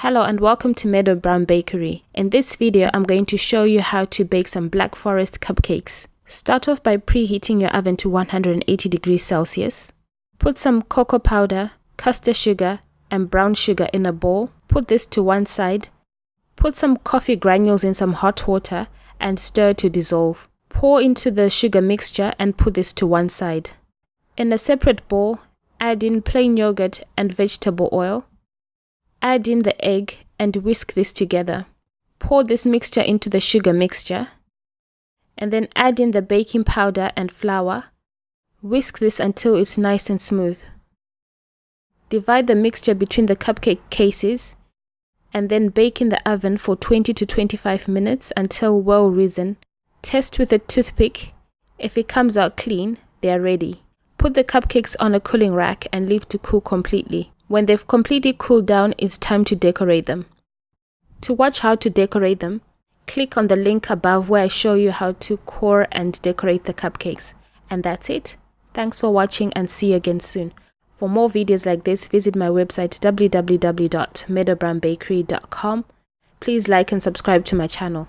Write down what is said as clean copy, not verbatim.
Hello and welcome to Meadow Brown Bakery. In this video, I'm going to show you how to bake some Black Forest cupcakes. Start off by preheating your oven to 180 degrees Celsius. Put some cocoa powder, custard sugar, and brown sugar in a bowl. Put this to one side. Put some coffee granules in some hot water and stir to dissolve. Pour into the sugar mixture and put this to one side. In a separate bowl, add in plain yogurt and vegetable oil. Add in the egg and whisk this together. Pour this mixture into the sugar mixture and then add in the baking powder and flour. Whisk this until it's nice and smooth. Divide the mixture between the cupcake cases and then bake in the oven for 20 to 25 minutes until well risen. Test with a toothpick. If it comes out clean, they are ready. Put the cupcakes on a cooling rack and leave to cool completely. When they've completely cooled down, it's time to decorate them. To watch how to decorate them, click on the link above where I show you how to core and decorate the cupcakes. And that's it. Thanks for watching and see you again soon. For more videos like this, visit my website www.meadowbrownbakery.com. Please like and subscribe to my channel.